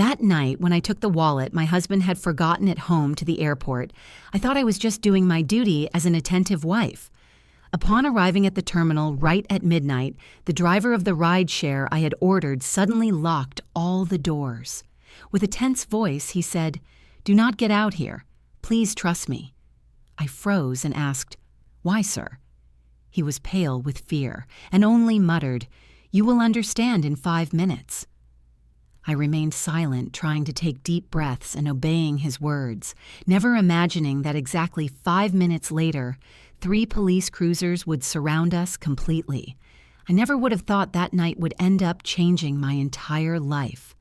That night, when I took the wallet my husband had forgotten at home to the airport, I thought I was just doing my duty as an attentive wife. Upon arriving at the terminal right at midnight, the driver of the rideshare I had ordered suddenly locked all the doors. With a tense voice, he said, "Do not get out here. Please trust me." I froze and asked, "Why, sir?" He was pale with fear and only muttered, "You will understand in 5 minutes." I remained silent, trying to take deep breaths and obeying his words, never imagining that exactly 5 minutes later, 3 police cruisers would surround us completely. I never would have thought that night would end up changing my entire life.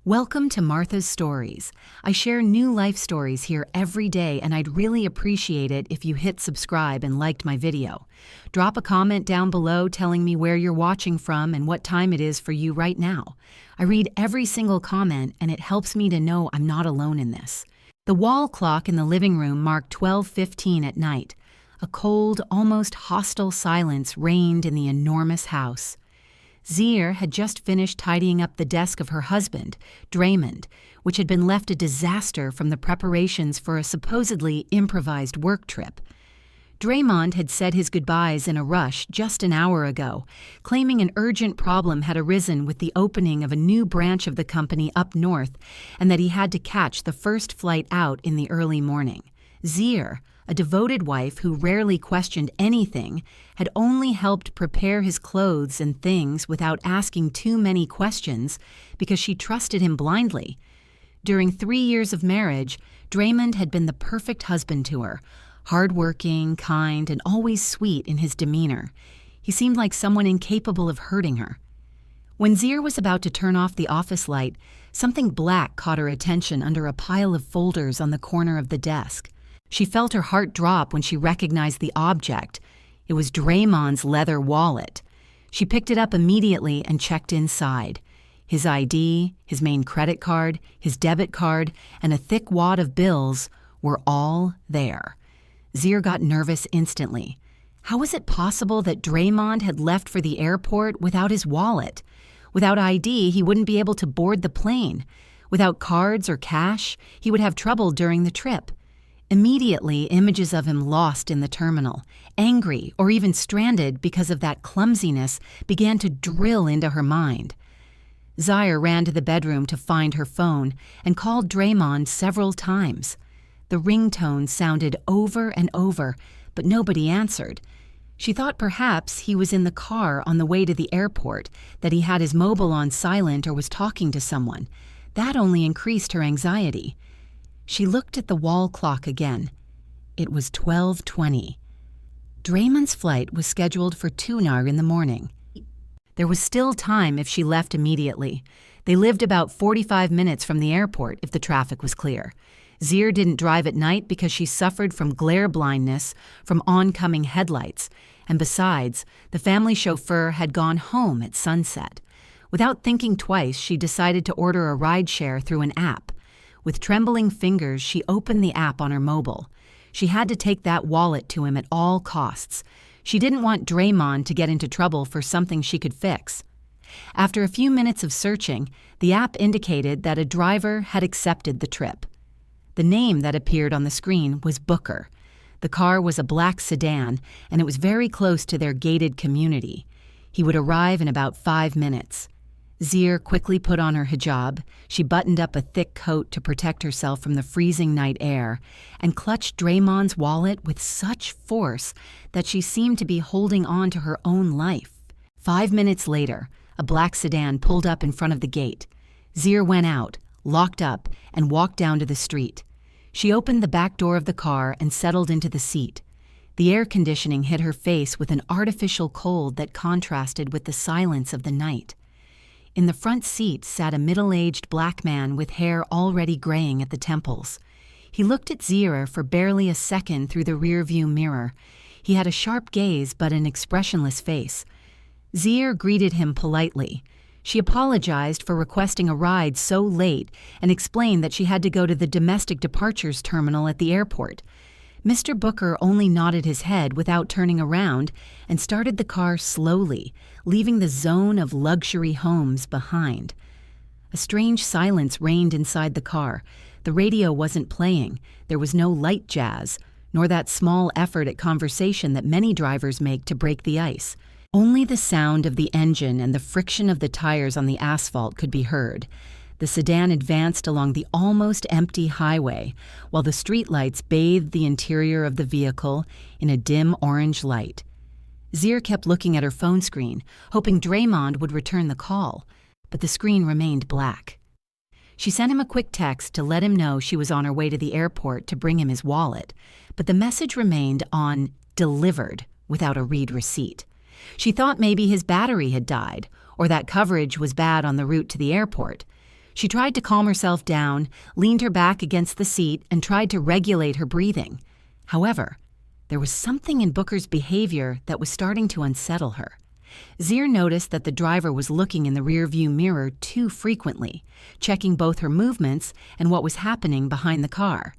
Welcome to Martha's Stories. I share new life stories here every day, and I'd really appreciate it if you hit subscribe and liked my video. Drop a comment down below telling me where you're watching from and what time it is for you right now. I read every single comment, and it helps me to know I'm not alone in this. The wall clock in the living room marked 12:15 at night. A cold, almost hostile silence reigned in the enormous house. Zier had just finished tidying up the desk of her husband, Draymond, which had been left a disaster from the preparations for a supposedly improvised work trip. Draymond had said his goodbyes in a rush just an hour ago, claiming an urgent problem had arisen with the opening of a new branch of the company up north and that he had to catch the first flight out in the early morning. Zier, a devoted wife who rarely questioned anything, had only helped prepare his clothes and things without asking too many questions because she trusted him blindly. During 3 years of marriage, Draymond had been the perfect husband to her, hardworking, kind, and always sweet in his demeanor. He seemed like someone incapable of hurting her. When Zier was about to turn off the office light, something black caught her attention under a pile of folders on the corner of the desk. She felt her heart drop when she recognized the object. It was Draymond's leather wallet. She picked it up immediately and checked inside. His ID, his main credit card, his debit card, and a thick wad of bills were all there. Zier got nervous instantly. How was it possible that Draymond had left for the airport without his wallet? Without ID, he wouldn't be able to board the plane. Without cards or cash, he would have trouble during the trip. Immediately, images of him lost in the terminal, angry or even stranded because of that clumsiness, began to drill into her mind. Zier ran to the bedroom to find her phone and called Draymond several times. The ringtone sounded over and over, but nobody answered. She thought perhaps he was in the car on the way to the airport, that he had his mobile on silent or was talking to someone. That only increased her anxiety. She looked at the wall clock again. It was 12:20. Draymond's flight was scheduled for 2:00 in the morning. There was still time if she left immediately. They lived about 45 minutes from the airport if the traffic was clear. Zier didn't drive at night because she suffered from glare blindness from oncoming headlights, and besides, the family chauffeur had gone home at sunset. Without thinking twice, she decided to order a rideshare through an app. With trembling fingers, she opened the app on her mobile. She had to take that wallet to him at all costs. She didn't want Draymond to get into trouble for something she could fix. After a few minutes of searching, the app indicated that a driver had accepted the trip. The name that appeared on the screen was Booker. The car was a black sedan, and it was very close to their gated community. He would arrive in about 5 minutes. Zier quickly put on her hijab, she buttoned up a thick coat to protect herself from the freezing night air, and clutched Draymond's wallet with such force that she seemed to be holding on to her own life. 5 minutes later, a black sedan pulled up in front of the gate. Zier went out, locked up, and walked down to the street. She opened the back door of the car and settled into the seat. The air conditioning hit her face with an artificial cold that contrasted with the silence of the night. In the front seat sat a middle-aged black man with hair already graying at the temples. He looked at Zier for barely a second through the rear-view mirror. He had a sharp gaze but an expressionless face. Zier greeted him politely. She apologized for requesting a ride so late and explained that she had to go to the domestic departures terminal at the airport. Mr. Booker only nodded his head without turning around and started the car slowly, leaving the zone of luxury homes behind. A strange silence reigned inside the car. The radio wasn't playing. There was no light jazz, nor that small effort at conversation that many drivers make to break the ice. Only the sound of the engine and the friction of the tires on the asphalt could be heard. The sedan advanced along the almost empty highway, while the streetlights bathed the interior of the vehicle in a dim orange light. Zier kept looking at her phone screen, hoping Draymond would return the call, but the screen remained black. She sent him a quick text to let him know she was on her way to the airport to bring him his wallet, but the message remained on delivered without a read receipt. She thought maybe his battery had died, or that coverage was bad on the route to the airport. She tried to calm herself down, leaned her back against the seat, and tried to regulate her breathing. However, there was something in Booker's behavior that was starting to unsettle her. Zier noticed that the driver was looking in the rearview mirror too frequently, checking both her movements and what was happening behind the car.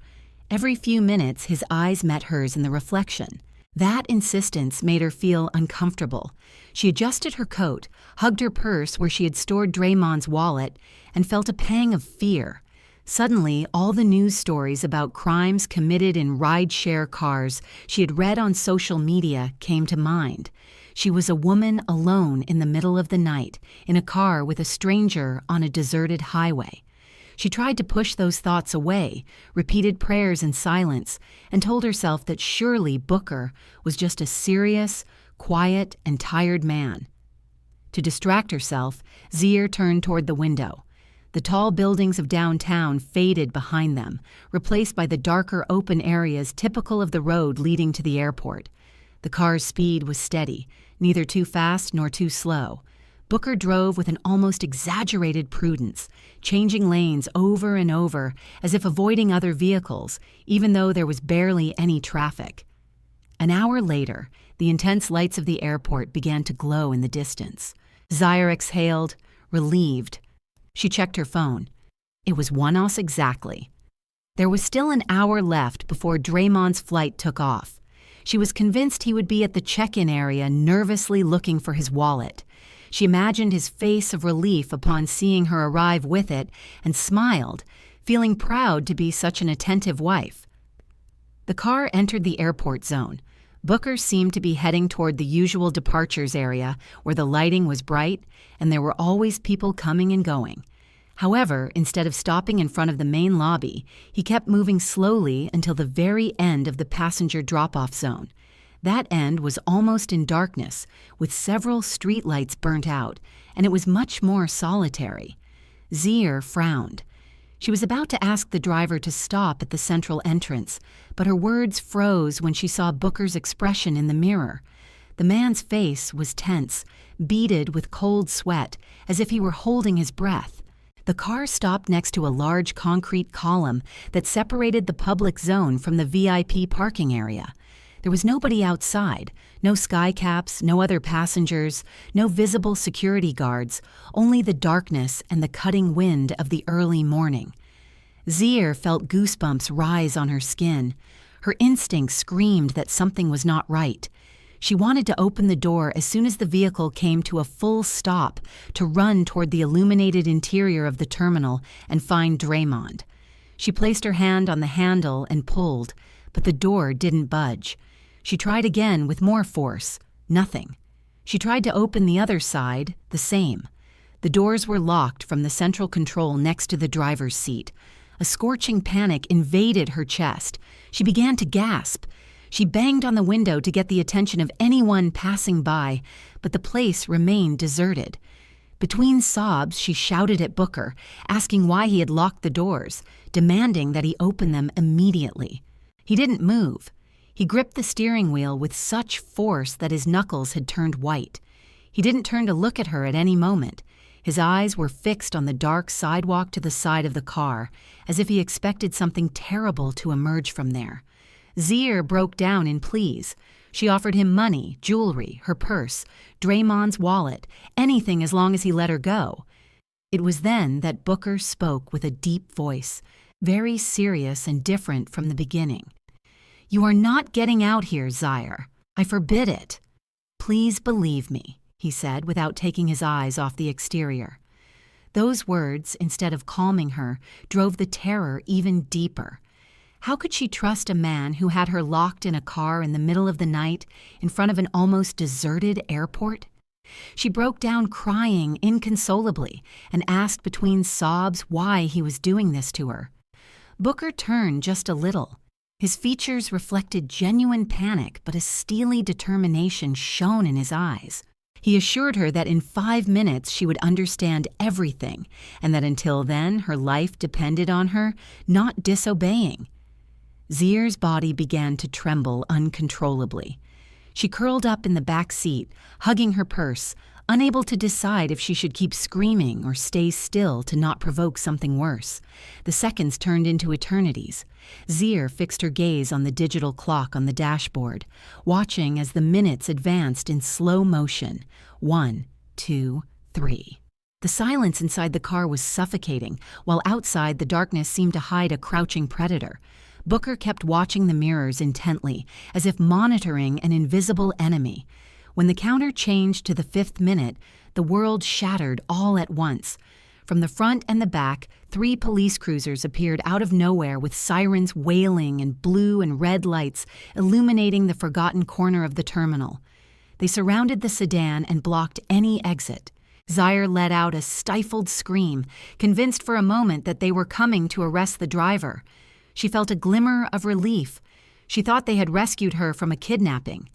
Every few minutes, his eyes met hers in the reflection. That insistence made her feel uncomfortable. She adjusted her coat, hugged her purse where she had stored Draymond's wallet, and felt a pang of fear. Suddenly, all the news stories about crimes committed in ride-share cars she had read on social media came to mind. She was a woman alone in the middle of the night, in a car with a stranger on a deserted highway. She tried to push those thoughts away, repeated prayers in silence, and told herself that surely Booker was just a serious, quiet, and tired man. To distract herself, Zier turned toward the window. The tall buildings of downtown faded behind them, replaced by the darker open areas typical of the road leading to the airport. The car's speed was steady, neither too fast nor too slow. Booker drove with an almost exaggerated prudence, changing lanes over and over as if avoiding other vehicles, even though there was barely any traffic. An hour later, the intense lights of the airport began to glow in the distance. Zier exhaled, relieved. She checked her phone. It was 1:00 exactly. There was still an hour left before Draymond's flight took off. She was convinced he would be at the check-in area nervously looking for his wallet. She imagined his face of relief upon seeing her arrive with it and smiled, feeling proud to be such an attentive wife. The car entered the airport zone. Booker seemed to be heading toward the usual departures area where the lighting was bright and there were always people coming and going. However, instead of stopping in front of the main lobby, he kept moving slowly until the very end of the passenger drop-off zone. That end was almost in darkness, with several streetlights burnt out, and it was much more solitary. Zier frowned. She was about to ask the driver to stop at the central entrance, but her words froze when she saw Booker's expression in the mirror. The man's face was tense, beaded with cold sweat, as if he were holding his breath. The car stopped next to a large concrete column that separated the public zone from the VIP parking area. There was nobody outside, no skycaps, no other passengers, no visible security guards, only the darkness and the cutting wind of the early morning. Zier felt goosebumps rise on her skin. Her instinct screamed that something was not right. She wanted to open the door as soon as the vehicle came to a full stop, to run toward the illuminated interior of the terminal and find Draymond. She placed her hand on the handle and pulled, but the door didn't budge. She tried again with more force. Nothing. She tried to open the other side, the same. The doors were locked from the central control next to the driver's seat. A scorching panic invaded her chest. She began to gasp. She banged on the window to get the attention of anyone passing by, but the place remained deserted. Between sobs, she shouted at Booker, asking why he had locked the doors, demanding that he open them immediately. He didn't move. He gripped the steering wheel with such force that his knuckles had turned white. He didn't turn to look at her at any moment. His eyes were fixed on the dark sidewalk to the side of the car, as if he expected something terrible to emerge from there. Zier broke down in pleas. She offered him money, jewelry, her purse, Draymond's wallet, anything as long as he let her go. It was then that Booker spoke with a deep voice, very serious and different from the beginning. "You are not getting out here, Zier. I forbid it." "Please believe me," he said without taking his eyes off the exterior. Those words, instead of calming her, drove the terror even deeper. How could she trust a man who had her locked in a car in the middle of the night in front of an almost deserted airport? She broke down crying inconsolably and asked between sobs why he was doing this to her. Booker turned just a little. His features reflected genuine panic, but a steely determination shone in his eyes. He assured her that in 5 minutes she would understand everything, and that until then her life depended on her not disobeying. Zier's body began to tremble uncontrollably. She curled up in the back seat, hugging her purse, unable to decide if she should keep screaming or stay still to not provoke something worse. The seconds turned into eternities. Zier fixed her gaze on the digital clock on the dashboard, watching as the minutes advanced in slow motion. 1, 2, 3. The silence inside the car was suffocating, while outside the darkness seemed to hide a crouching predator. Booker kept watching the mirrors intently, as if monitoring an invisible enemy. When the counter changed to the 5th minute, the world shattered all at once. From the front and the back, 3 police cruisers appeared out of nowhere with sirens wailing and blue and red lights illuminating the forgotten corner of the terminal. They surrounded the sedan and blocked any exit. Zier let out a stifled scream, convinced for a moment that they were coming to arrest the driver. She felt a glimmer of relief. She thought they had rescued her from a kidnapping.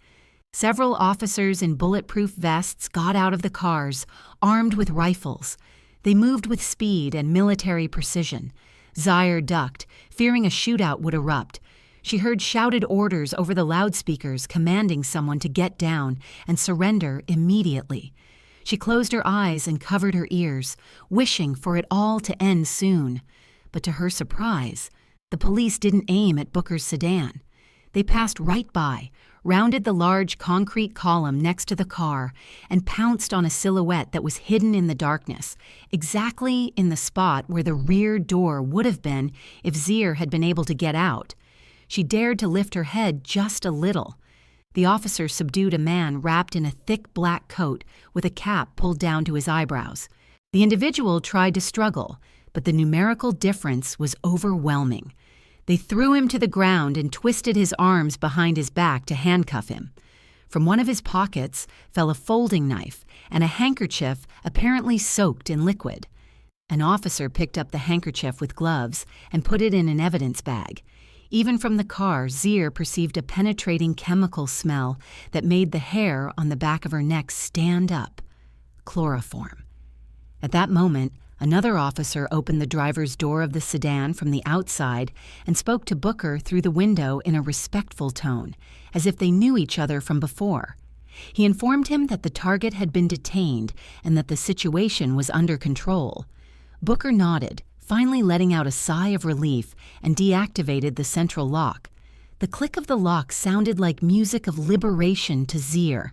Several officers in bulletproof vests got out of the cars, armed with rifles. They moved with speed and military precision. Zier ducked, fearing a shootout would erupt. She heard shouted orders over the loudspeakers commanding someone to get down and surrender immediately. She closed her eyes and covered her ears, wishing for it all to end soon. But to her surprise, the police didn't aim at Booker's sedan. They passed right by, rounded the large concrete column next to the car, and pounced on a silhouette that was hidden in the darkness, exactly in the spot where the rear door would have been if Zier had been able to get out. She dared to lift her head just a little. The officer subdued a man wrapped in a thick black coat with a cap pulled down to his eyebrows. The individual tried to struggle, but the numerical difference was overwhelming. They threw him to the ground and twisted his arms behind his back to handcuff him. From one of his pockets fell a folding knife and a handkerchief apparently soaked in liquid. An officer picked up the handkerchief with gloves and put it in an evidence bag. Even from the car, Zier perceived a penetrating chemical smell that made the hair on the back of her neck stand up. Chloroform. At that moment, another officer opened the driver's door of the sedan from the outside and spoke to Booker through the window in a respectful tone, as if they knew each other from before. He informed him that the target had been detained and that the situation was under control. Booker nodded, finally letting out a sigh of relief, and deactivated the central lock. The click of the lock sounded like music of liberation to Zier.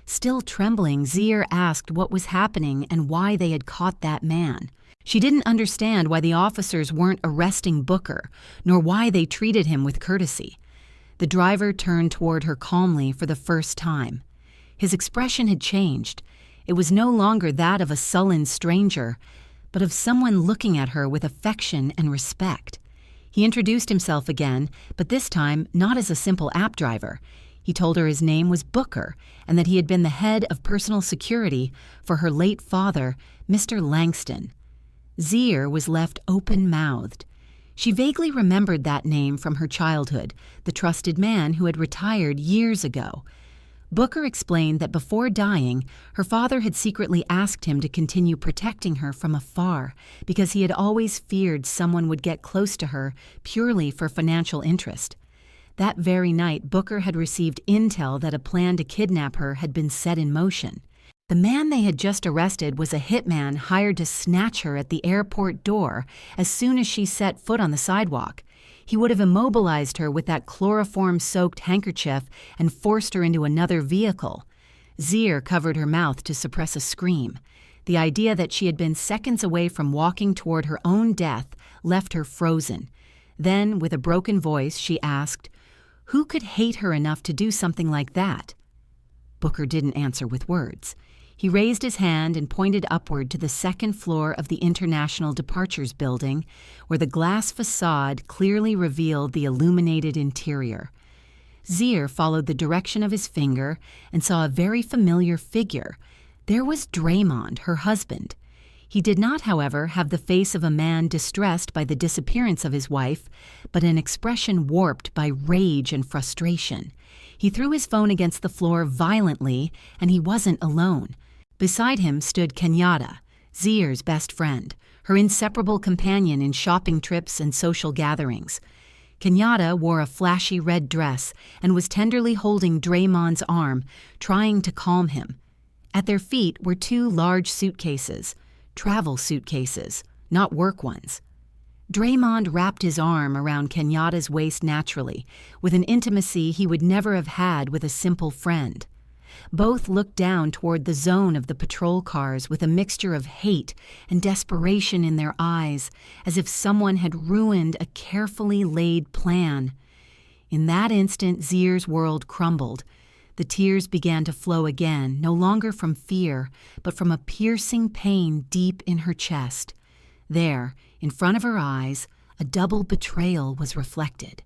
Still trembling, Zier asked what was happening and why they had caught that man. She didn't understand why the officers weren't arresting Booker, nor why they treated him with courtesy. The driver turned toward her calmly for the first time. His expression had changed. It was no longer that of a sullen stranger, but of someone looking at her with affection and respect. He introduced himself again, but this time not as a simple app driver. He told her his name was Booker and that he had been the head of personal security for her late father, Mr. Langston. Zier was left open-mouthed. She vaguely remembered that name from her childhood, the trusted man who had retired years ago. Booker explained that before dying, her father had secretly asked him to continue protecting her from afar because he had always feared someone would get close to her purely for financial interest. That very night, Booker had received intel that a plan to kidnap her had been set in motion. The man they had just arrested was a hitman hired to snatch her at the airport door as soon as she set foot on the sidewalk. He would have immobilized her with that chloroform-soaked handkerchief and forced her into another vehicle. Zier covered her mouth to suppress a scream. The idea that she had been seconds away from walking toward her own death left her frozen. Then, with a broken voice, she asked, "Who could hate her enough to do something like that?" Booker didn't answer with words. He raised his hand and pointed upward to the second floor of the International Departures Building, where the glass facade clearly revealed the illuminated interior. Zier followed the direction of his finger and saw a very familiar figure. There was Draymond, her husband. He did not, however, have the face of a man distressed by the disappearance of his wife, but an expression warped by rage and frustration. He threw his phone against the floor violently, and he wasn't alone. Beside him stood Kenyatta, Zier's best friend, her inseparable companion in shopping trips and social gatherings. Kenyatta wore a flashy red dress and was tenderly holding Draymond's arm, trying to calm him. At their feet were two large suitcases, travel suitcases, not work ones. Draymond wrapped his arm around Kenyatta's waist naturally, with an intimacy he would never have had with a simple friend. Both looked down toward the zone of the patrol cars with a mixture of hate and desperation in their eyes, as if someone had ruined a carefully laid plan. In that instant, Zier's world crumbled. The tears began to flow again, no longer from fear, but from a piercing pain deep in her chest. There, in front of her eyes, a double betrayal was reflected.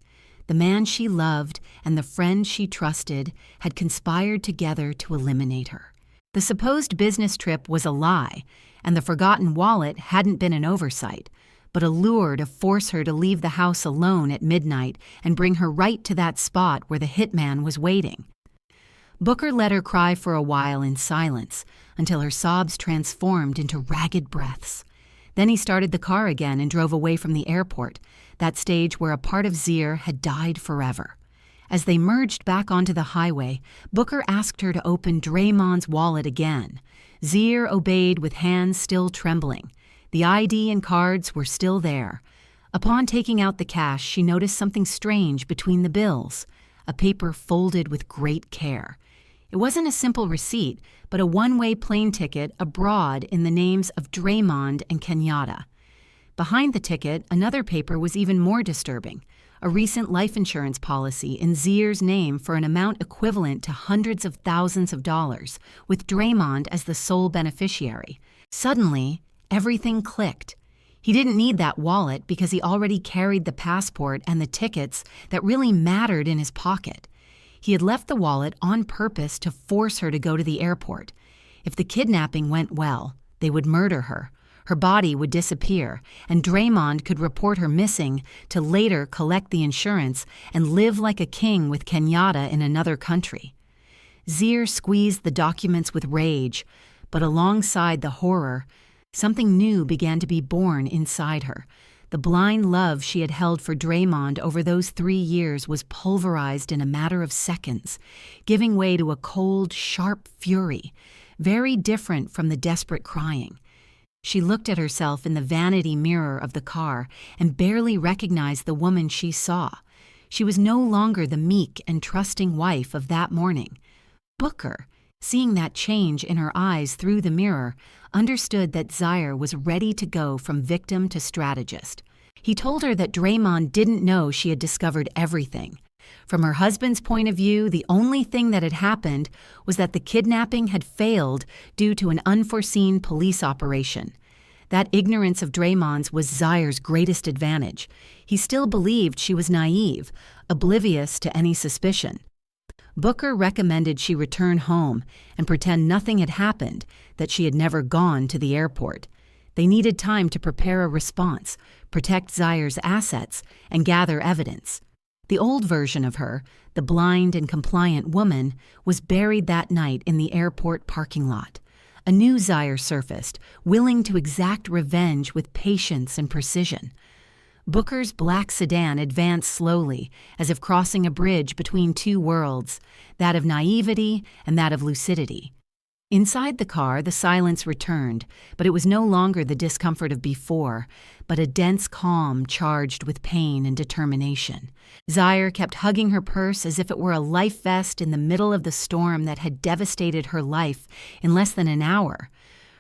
The man she loved and the friend she trusted had conspired together to eliminate her. The supposed business trip was a lie, and the forgotten wallet hadn't been an oversight, but a lure to force her to leave the house alone at midnight and bring her right to that spot where the hitman was waiting. Booker let her cry for a while in silence, until her sobs transformed into ragged breaths. Then he started the car again and drove away from the airport, that stage where a part of Zier had died forever. As they merged back onto the highway, Booker asked her to open Draymond's wallet again. Zier obeyed with hands still trembling. The ID and cards were still there. Upon taking out the cash, she noticed something strange between the bills, a paper folded with great care. It wasn't a simple receipt, but a one-way plane ticket abroad in the names of Draymond and Kenyatta. Behind the ticket, another paper was even more disturbing, a recent life insurance policy in Zier's name for an amount equivalent to hundreds of thousands of dollars, with Draymond as the sole beneficiary. Suddenly, everything clicked. He didn't need that wallet because he already carried the passport and the tickets that really mattered in his pocket. He had left the wallet on purpose to force her to go to the airport. If the kidnapping went well, they would murder her. Her body would disappear, and Draymond could report her missing to later collect the insurance and live like a king with Kenyatta in another country. Zier squeezed the documents with rage, but alongside the horror, something new began to be born inside her. The blind love she had held for Draymond over those 3 years was pulverized in a matter of seconds, giving way to a cold, sharp fury, very different from the desperate crying. She looked at herself in the vanity mirror of the car and barely recognized the woman she saw. She was no longer the meek and trusting wife of that morning. Booker, seeing that change in her eyes through the mirror, understood that Zier was ready to go from victim to strategist. He told her that Draymond didn't know she had discovered everything. From her husband's point of view, the only thing that had happened was that the kidnapping had failed due to an unforeseen police operation. That ignorance of Draymond's was Zier's greatest advantage. He still believed she was naive, oblivious to any suspicion. Booker recommended she return home and pretend nothing had happened, that she had never gone to the airport. They needed time to prepare a response, protect Zier's assets, and gather evidence. The old version of her, the blind and compliant woman, was buried that night in the airport parking lot. A new Zier surfaced, willing to exact revenge with patience and precision. Booker's black sedan advanced slowly, as if crossing a bridge between two worlds, that of naivety and that of lucidity. Inside the car, the silence returned, but it was no longer the discomfort of before, but a dense calm charged with pain and determination. Zier kept hugging her purse as if it were a life vest in the middle of the storm that had devastated her life in less than an hour.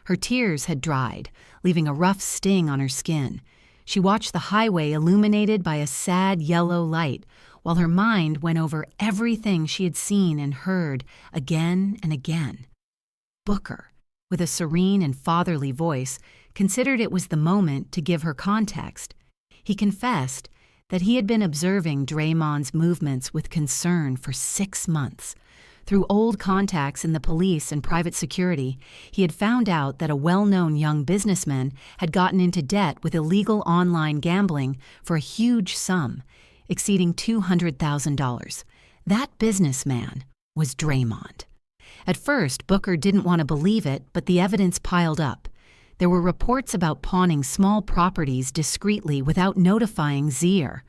Her tears had dried, leaving a rough sting on her skin. She watched the highway illuminated by a sad yellow light, while her mind went over everything she had seen and heard again and again. Booker, with a serene and fatherly voice, considered it was the moment to give her context. He confessed that he had been observing Draymond's movements with concern for 6 months. Through old contacts in the police and private security, he had found out that a well-known young businessman had gotten into debt with illegal online gambling for a huge sum, exceeding $200,000. That businessman was Draymond. At first, Booker didn't want to believe it, but the evidence piled up. There were reports about pawning small properties discreetly without notifying Zier.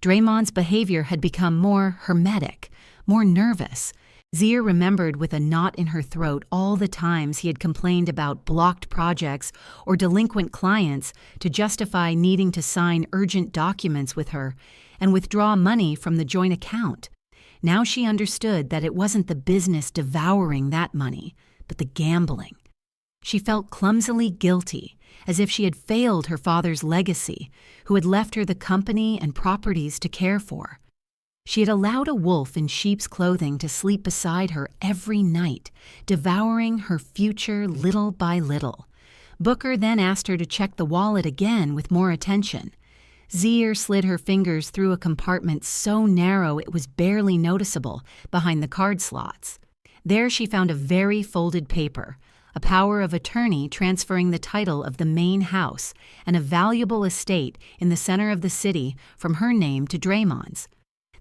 Draymond's behavior had become more hermetic, more nervous. Zier remembered with a knot in her throat all the times he had complained about blocked projects or delinquent clients to justify needing to sign urgent documents with her and withdraw money from the joint account. Now she understood that it wasn't the business devouring that money, but the gambling. She felt clumsily guilty, as if she had failed her father's legacy, who had left her the company and properties to care for. She had allowed a wolf in sheep's clothing to sleep beside her every night, devouring her future little by little. Booker then asked her to check the wallet again with more attention. Zier slid her fingers through a compartment so narrow it was barely noticeable behind the card slots. There she found a very folded paper, a power of attorney transferring the title of the main house and a valuable estate in the center of the city from her name to Draymond's.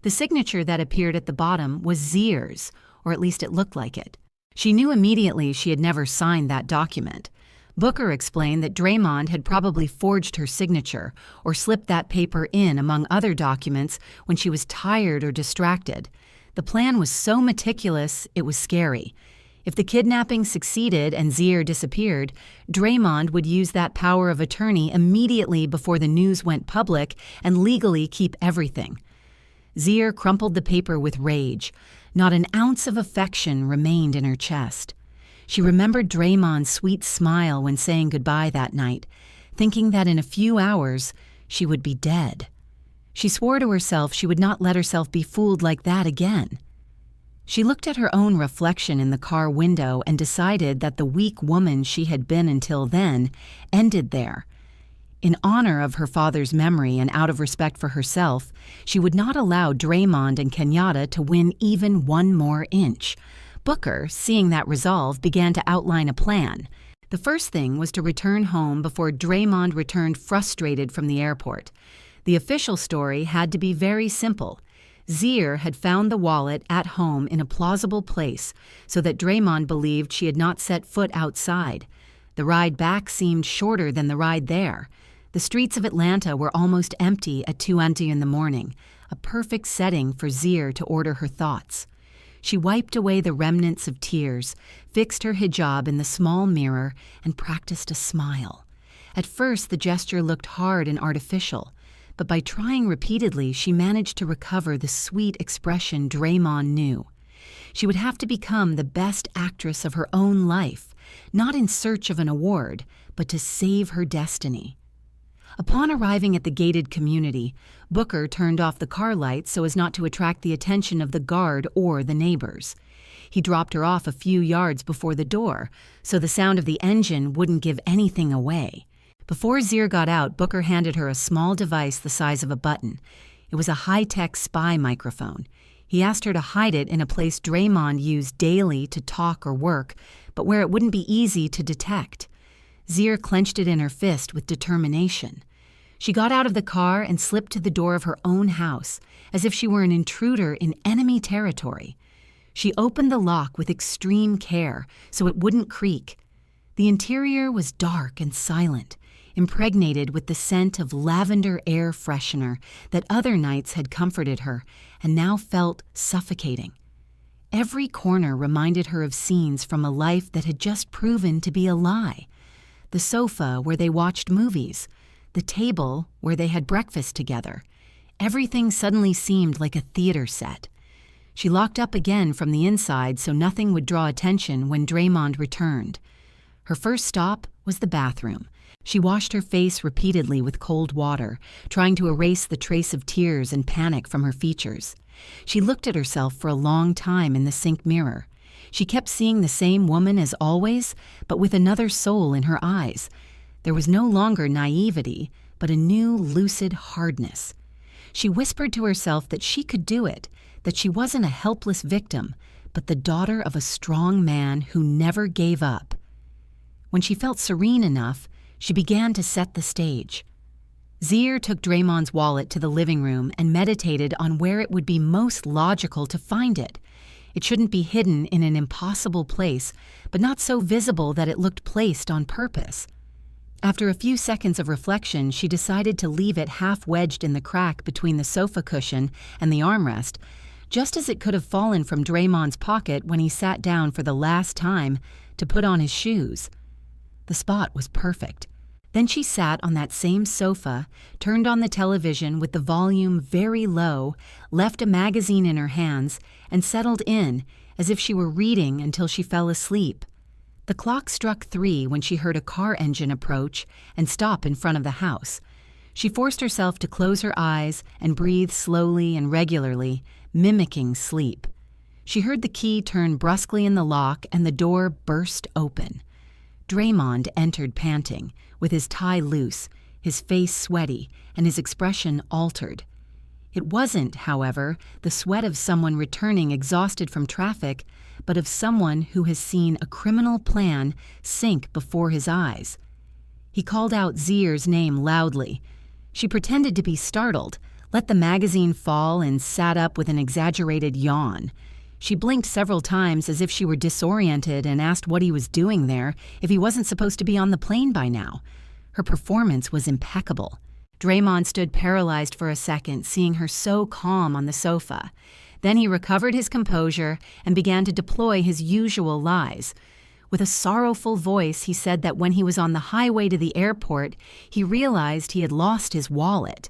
The signature that appeared at the bottom was Zier's, or at least it looked like it. She knew immediately she had never signed that document. Booker explained that Draymond had probably forged her signature or slipped that paper in among other documents when she was tired or distracted. The plan was so meticulous, it was scary. If the kidnapping succeeded and Zier disappeared, Draymond would use that power of attorney immediately before the news went public and legally keep everything. Zier crumpled the paper with rage. Not an ounce of affection remained in her chest. She remembered Draymond's sweet smile when saying goodbye that night, thinking that in a few hours she would be dead. She swore to herself she would not let herself be fooled like that again. She looked at her own reflection in the car window and decided that the weak woman she had been until then ended there. In honor of her father's memory and out of respect for herself, she would not allow Draymond and Kenyatta to win even one more inch. Booker, seeing that resolve, began to outline a plan. The first thing was to return home before Draymond returned frustrated from the airport. The official story had to be very simple. Zier had found the wallet at home in a plausible place so that Draymond believed she had not set foot outside. The ride back seemed shorter than the ride there. The streets of Atlanta were almost empty at 2:20 in the morning, a perfect setting for Zier to order her thoughts. She wiped away the remnants of tears, fixed her hijab in the small mirror, and practiced a smile. At first, the gesture looked hard and artificial, but by trying repeatedly, she managed to recover the sweet expression Draymond knew. She would have to become the best actress of her own life, not in search of an award, but to save her destiny. Upon arriving at the gated community, Booker turned off the car lights so as not to attract the attention of the guard or the neighbors. He dropped her off a few yards before the door, so the sound of the engine wouldn't give anything away. Before Zier got out, Booker handed her a small device the size of a button. It was a high-tech spy microphone. He asked her to hide it in a place Draymond used daily to talk or work, but where it wouldn't be easy to detect. Zier clenched it in her fist with determination. She got out of the car and slipped to the door of her own house, as if she were an intruder in enemy territory. She opened the lock with extreme care so it wouldn't creak. The interior was dark and silent, impregnated with the scent of lavender air freshener that other nights had comforted her and now felt suffocating. Every corner reminded her of scenes from a life that had just proven to be a lie. The sofa where they watched movies, the table where they had breakfast together. Everything suddenly seemed like a theater set. She locked up again from the inside so nothing would draw attention when Draymond returned. Her first stop was the bathroom. She washed her face repeatedly with cold water, trying to erase the trace of tears and panic from her features. She looked at herself for a long time in the sink mirror. She kept seeing the same woman as always, but with another soul in her eyes. There was no longer naivety, but a new lucid hardness. She whispered to herself that she could do it, that she wasn't a helpless victim, but the daughter of a strong man who never gave up. When she felt serene enough, she began to set the stage. Zier took Draymond's wallet to the living room and meditated on where it would be most logical to find it. It shouldn't be hidden in an impossible place, but not so visible that it looked placed on purpose. After a few seconds of reflection, she decided to leave it half wedged in the crack between the sofa cushion and the armrest, just as it could have fallen from Draymond's pocket when he sat down for the last time to put on his shoes. The spot was perfect. Then she sat on that same sofa, turned on the television with the volume very low, left a magazine in her hands, and settled in as if she were reading until she fell asleep. The clock struck 3 when she heard a car engine approach and stop in front of the house. She forced herself to close her eyes and breathe slowly and regularly, mimicking sleep. She heard the key turn brusquely in the lock and the door burst open. Draymond entered panting, with his tie loose, his face sweaty, and his expression altered. It wasn't, however, the sweat of someone returning exhausted from traffic, but of someone who has seen a criminal plan sink before his eyes. He called out Zier's name loudly. She pretended to be startled, let the magazine fall, and sat up with an exaggerated yawn. She blinked several times as if she were disoriented and asked what he was doing there if he wasn't supposed to be on the plane by now. Her performance was impeccable. Draymond stood paralyzed for a second, seeing her so calm on the sofa. Then he recovered his composure and began to deploy his usual lies. With a sorrowful voice, he said that when he was on the highway to the airport, he realized he had lost his wallet.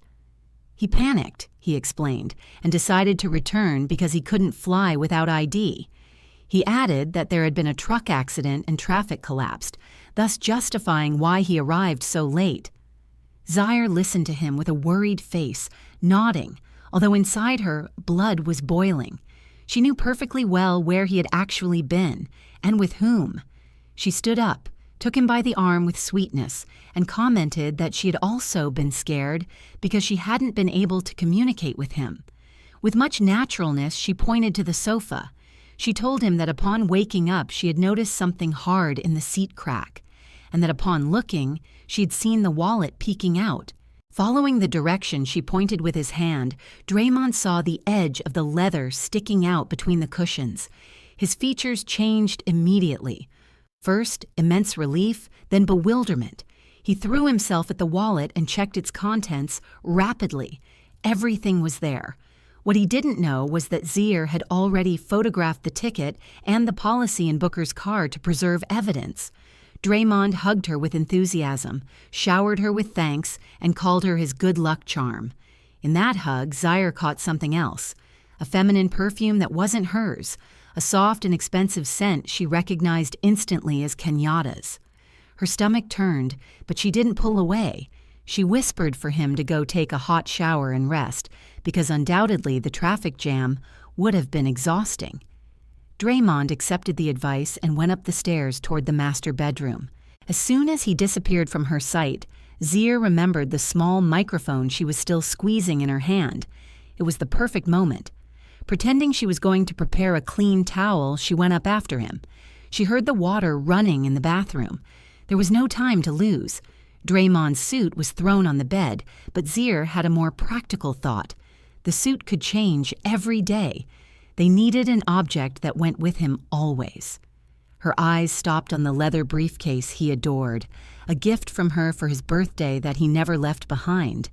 He panicked, he explained, and decided to return because he couldn't fly without ID. He added that there had been a truck accident and traffic collapsed, thus justifying why he arrived so late. Zier listened to him with a worried face, nodding, although inside her, blood was boiling. She knew perfectly well where he had actually been, and with whom. She stood up, took him by the arm with sweetness, and commented that she had also been scared because she hadn't been able to communicate with him. With much naturalness, she pointed to the sofa. She told him that upon waking up, she had noticed something hard in the seat crack, and that upon looking, she had seen the wallet peeking out. Following the direction she pointed with his hand, Draymond saw the edge of the leather sticking out between the cushions. His features changed immediately. First, immense relief, then bewilderment. He threw himself at the wallet and checked its contents rapidly. Everything was there. What he didn't know was that Zier had already photographed the ticket and the policy in Booker's car to preserve evidence. Draymond hugged her with enthusiasm, showered her with thanks, and called her his good luck charm. In that hug, Zier caught something else, a feminine perfume that wasn't hers, a soft and expensive scent she recognized instantly as Kenyatta's. Her stomach turned, but she didn't pull away. She whispered for him to go take a hot shower and rest, because undoubtedly the traffic jam would have been exhausting. Draymond accepted the advice and went up the stairs toward the master bedroom. As soon as he disappeared from her sight, Zier remembered the small microphone she was still squeezing in her hand. It was the perfect moment. Pretending she was going to prepare a clean towel, she went up after him. She heard the water running in the bathroom. There was no time to lose. Draymond's suit was thrown on the bed, but Zier had a more practical thought. The suit could change every day. They needed an object that went with him always. Her eyes stopped on the leather briefcase he adored, a gift from her for his birthday that he never left behind.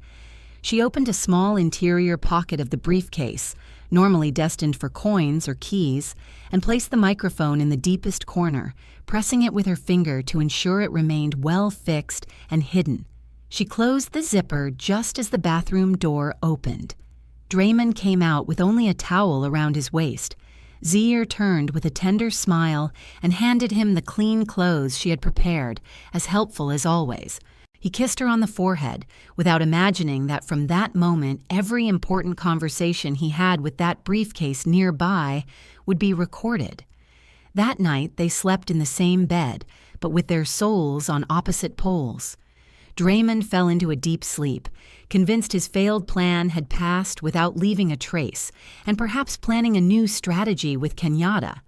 She opened a small interior pocket of the briefcase, normally destined for coins or keys, and placed the microphone in the deepest corner, pressing it with her finger to ensure it remained well fixed and hidden. She closed the zipper just as the bathroom door opened. Draymond came out with only a towel around his waist. Zier turned with a tender smile and handed him the clean clothes she had prepared, as helpful as always. He kissed her on the forehead, without imagining that from that moment every important conversation he had with that briefcase nearby would be recorded. That night, they slept in the same bed, but with their souls on opposite poles. Draymond fell into a deep sleep, convinced his failed plan had passed without leaving a trace, and perhaps planning a new strategy with Kenyatta.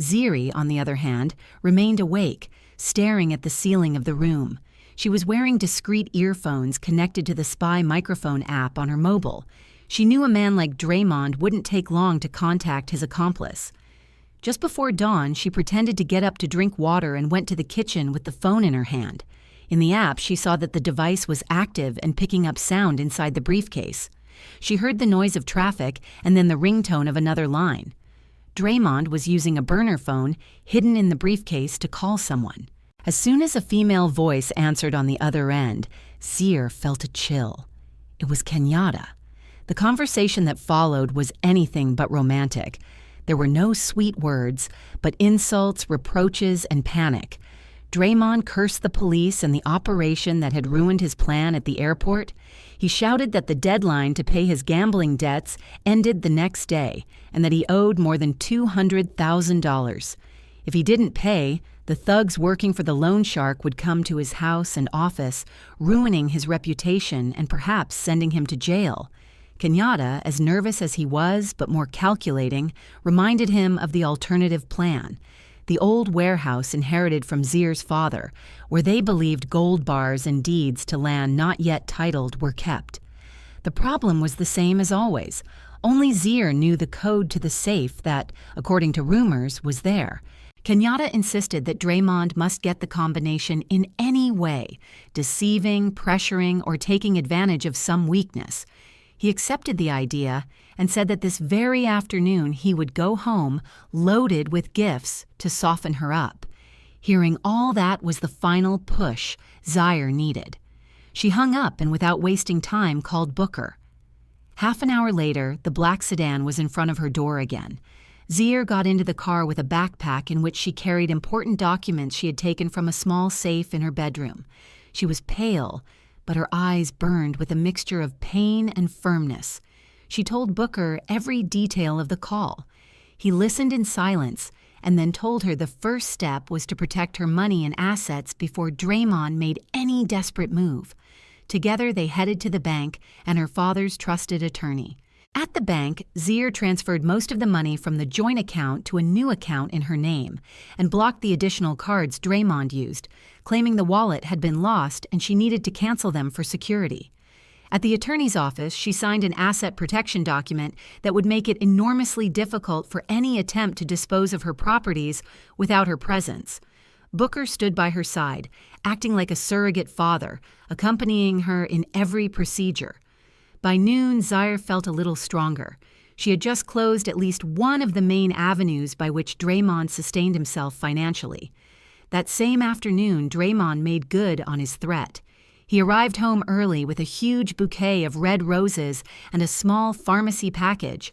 Ziri, on the other hand, remained awake, staring at the ceiling of the room. She was wearing discreet earphones connected to the spy microphone app on her mobile. She knew a man like Draymond wouldn't take long to contact his accomplice. Just before dawn, she pretended to get up to drink water and went to the kitchen with the phone in her hand. In the app, she saw that the device was active and picking up sound inside the briefcase. She heard the noise of traffic and then the ringtone of another line. Draymond was using a burner phone hidden in the briefcase to call someone. As soon as a female voice answered on the other end, Zir felt a chill. It was Kenyatta. The conversation that followed was anything but romantic. There were no sweet words, but insults, reproaches, and panic. Draymond cursed the police and the operation that had ruined his plan at the airport. He shouted that the deadline to pay his gambling debts ended the next day and that he owed more than $200,000. If he didn't pay, the thugs working for the loan shark would come to his house and office, ruining his reputation and perhaps sending him to jail. Kenyatta, as nervous as he was but more calculating, reminded him of the alternative plan, the old warehouse inherited from Zir's father, where they believed gold bars and deeds to land not yet titled were kept. The problem was the same as always. Only Zir knew the code to the safe that, according to rumors, was there. Kenyatta insisted that Draymond must get the combination in any way, deceiving, pressuring, or taking advantage of some weakness. He accepted the idea and said that this very afternoon he would go home loaded with gifts to soften her up. Hearing all that was the final push Zir needed. She hung up and without wasting time called Booker. Half an hour later, the black sedan was in front of her door again. Zir got into the car with a backpack in which she carried important documents she had taken from a small safe in her bedroom. She was pale, but her eyes burned with a mixture of pain and firmness. She told Booker every detail of the call. He listened in silence and then told her the first step was to protect her money and assets before Draymond made any desperate move. Together they headed to the bank and her father's trusted attorney. At the bank, Zir transferred most of the money from the joint account to a new account in her name and blocked the additional cards Draymond used, claiming the wallet had been lost and she needed to cancel them for security. At the attorney's office, she signed an asset protection document that would make it enormously difficult for any attempt to dispose of her properties without her presence. Booker stood by her side, acting like a surrogate father, accompanying her in every procedure. By noon, Zir felt a little stronger. She had just closed at least one of the main avenues by which Draymond sustained himself financially. That same afternoon, Draymond made good on his threat. He arrived home early with a huge bouquet of red roses and a small pharmacy package.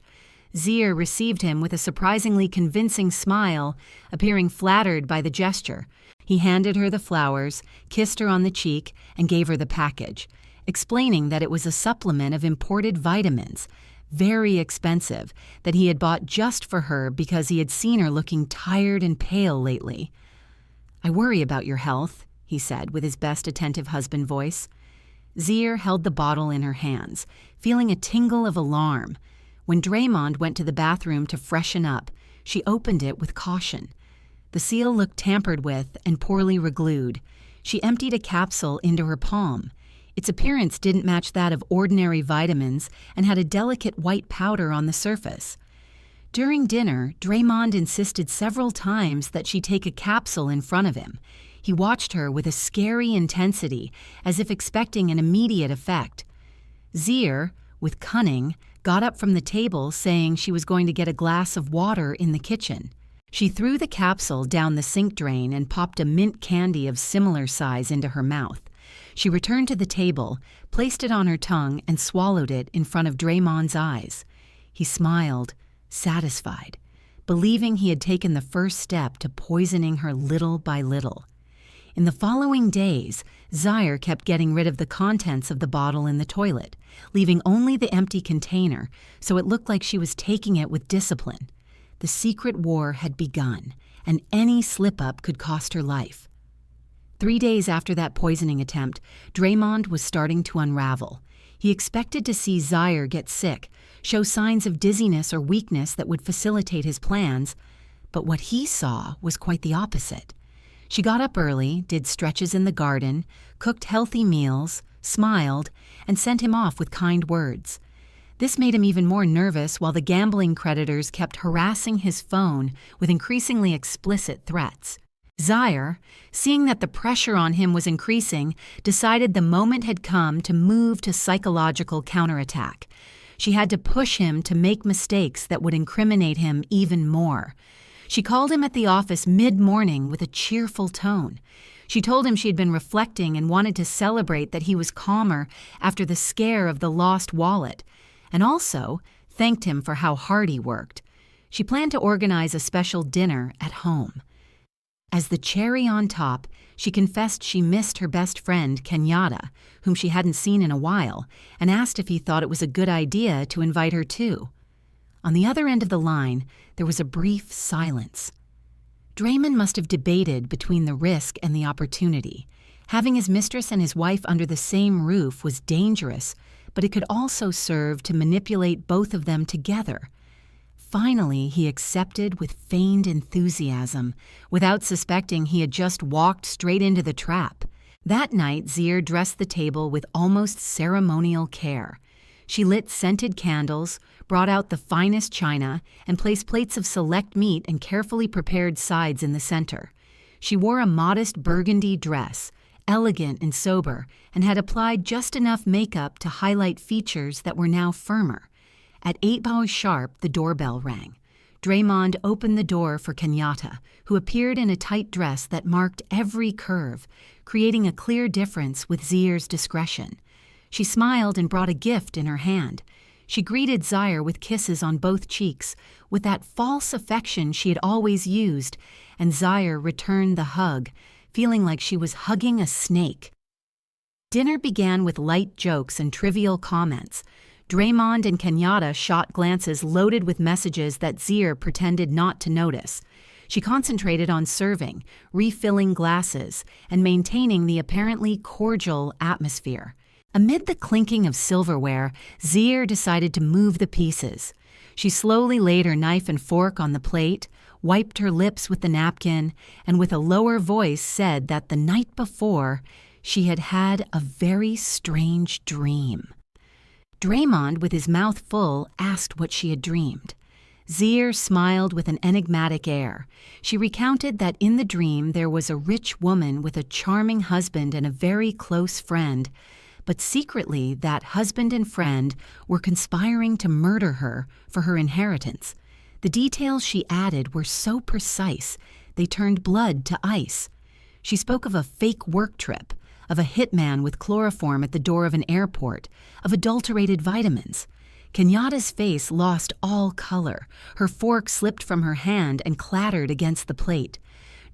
Zir received him with a surprisingly convincing smile, appearing flattered by the gesture. He handed her the flowers, kissed her on the cheek, and gave her the package, explaining that it was a supplement of imported vitamins, very expensive, that he had bought just for her because he had seen her looking tired and pale lately. "I worry about your health," he said with his best attentive husband voice. Zir held the bottle in her hands, feeling a tingle of alarm. When Draymond went to the bathroom to freshen up, she opened it with caution. The seal looked tampered with and poorly reglued. She emptied a capsule into her palm. Its appearance didn't match that of ordinary vitamins and had a delicate white powder on the surface. During dinner, Draymond insisted several times that she take a capsule in front of him. He watched her with a scary intensity, as if expecting an immediate effect. Zir, with cunning, got up from the table saying she was going to get a glass of water in the kitchen. She threw the capsule down the sink drain and popped a mint candy of similar size into her mouth. She returned to the table, placed it on her tongue, and swallowed it in front of Draymond's eyes. He smiled, satisfied, believing he had taken the first step to poisoning her little by little. In the following days, Zir kept getting rid of the contents of the bottle in the toilet, leaving only the empty container, so it looked like she was taking it with discipline. The secret war had begun, and any slip-up could cost her life. 3 days after that poisoning attempt, Draymond was starting to unravel. He expected to see Zaire get sick, show signs of dizziness or weakness that would facilitate his plans, but what he saw was quite the opposite. She got up early, did stretches in the garden, cooked healthy meals, smiled, and sent him off with kind words. This made him even more nervous while the gambling creditors kept harassing his phone with increasingly explicit threats. Zaire, seeing that the pressure on him was increasing, decided the moment had come to move to psychological counterattack. She had to push him to make mistakes that would incriminate him even more. She called him at the office mid-morning with a cheerful tone. She told him she had been reflecting and wanted to celebrate that he was calmer after the scare of the lost wallet, and also thanked him for how hard he worked. She planned to organize a special dinner at home. As the cherry on top, she confessed she missed her best friend, Kenyatta, whom she hadn't seen in a while, and asked if he thought it was a good idea to invite her too. On the other end of the line, there was a brief silence. Draymond must have debated between the risk and the opportunity. Having his mistress and his wife under the same roof was dangerous, but it could also serve to manipulate both of them together. Finally, he accepted with feigned enthusiasm, without suspecting he had just walked straight into the trap. That night, Zaire dressed the table with almost ceremonial care. She lit scented candles, brought out the finest china, and placed plates of select meat and carefully prepared sides in the center. She wore a modest burgundy dress, elegant and sober, and had applied just enough makeup to highlight features that were now firmer. At 8 hours sharp, the doorbell rang. Draymond opened the door for Kenyatta, who appeared in a tight dress that marked every curve, creating a clear difference with Zaire's discretion. She smiled and brought a gift in her hand. She greeted Zaire with kisses on both cheeks, with that false affection she had always used, and Zaire returned the hug, feeling like she was hugging a snake. Dinner began with light jokes and trivial comments. Draymond and Kenyatta shot glances loaded with messages that Zaire pretended not to notice. She concentrated on serving, refilling glasses, and maintaining the apparently cordial atmosphere. Amid the clinking of silverware, Zaire decided to move the pieces. She slowly laid her knife and fork on the plate, wiped her lips with the napkin, and with a lower voice said that the night before, she had had a very strange dream. Draymond, with his mouth full, asked what she had dreamed. Zaire smiled with an enigmatic air. She recounted that in the dream there was a rich woman with a charming husband and a very close friend, but secretly that husband and friend were conspiring to murder her for her inheritance. The details she added were so precise, they turned blood to ice. She spoke of a fake work trip, of a hitman with chloroform at the door of an airport, of adulterated vitamins. Kenyatta's face lost all color. Her fork slipped from her hand and clattered against the plate.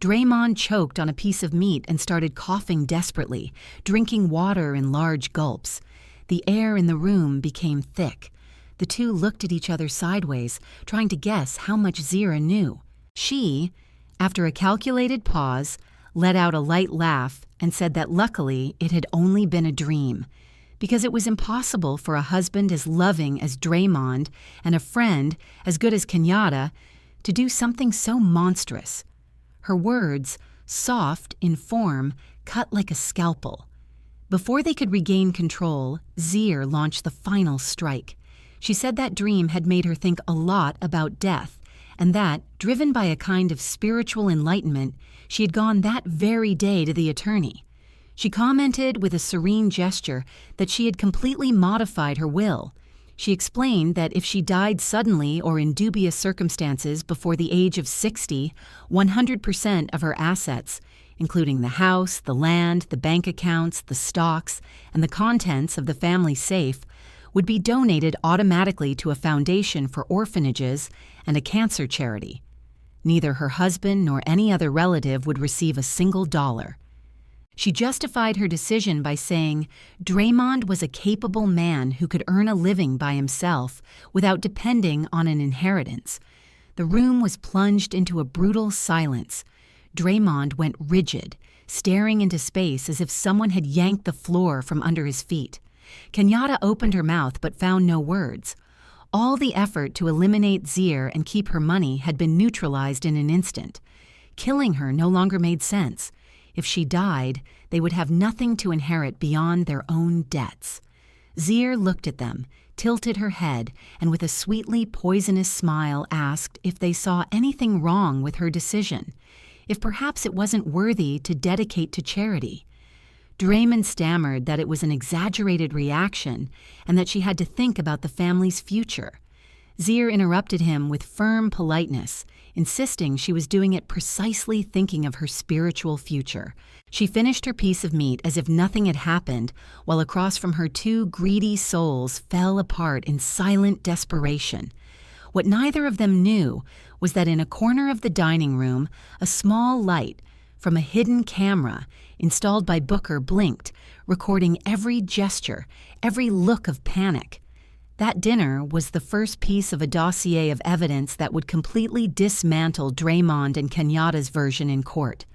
Draymond choked on a piece of meat and started coughing desperately, drinking water in large gulps. The air in the room became thick. The two looked at each other sideways, trying to guess how much Zaire knew. She, after a calculated pause, let out a light laugh and said that luckily it had only been a dream, because it was impossible for a husband as loving as Draymond and a friend as good as Kenyatta to do something so monstrous. Her words, soft in form, cut like a scalpel. Before they could regain control, Zaire launched the final strike. She said that dream had made her think a lot about death, and that, driven by a kind of spiritual enlightenment, she had gone that very day to the attorney. She commented with a serene gesture that she had completely modified her will. She explained that if she died suddenly or in dubious circumstances before the age of 60, 100% of her assets, including the house, the land, the bank accounts, the stocks, and the contents of the family safe, would be donated automatically to a foundation for orphanages and a cancer charity. Neither her husband nor any other relative would receive a single dollar. She justified her decision by saying Draymond was a capable man who could earn a living by himself without depending on an inheritance. The room was plunged into a brutal silence. Draymond went rigid, staring into space as if someone had yanked the floor from under his feet. Kenyatta opened her mouth but found no words. All the effort to eliminate Zir and keep her money had been neutralized in an instant. Killing her no longer made sense. If she died, they would have nothing to inherit beyond their own debts. Zir looked at them, tilted her head, and with a sweetly poisonous smile asked if they saw anything wrong with her decision, if perhaps it wasn't worthy to dedicate to charity. Draymond stammered that it was an exaggerated reaction and that she had to think about the family's future. Zir interrupted him with firm politeness, insisting she was doing it precisely thinking of her spiritual future. She finished her piece of meat as if nothing had happened, while across from her two greedy souls fell apart in silent desperation. What neither of them knew was that in a corner of the dining room, a small light from a hidden camera installed by Booker blinked, recording every gesture, every look of panic. That dinner was the first piece of a dossier of evidence that would completely dismantle Draymond and Kenyatta's version in court.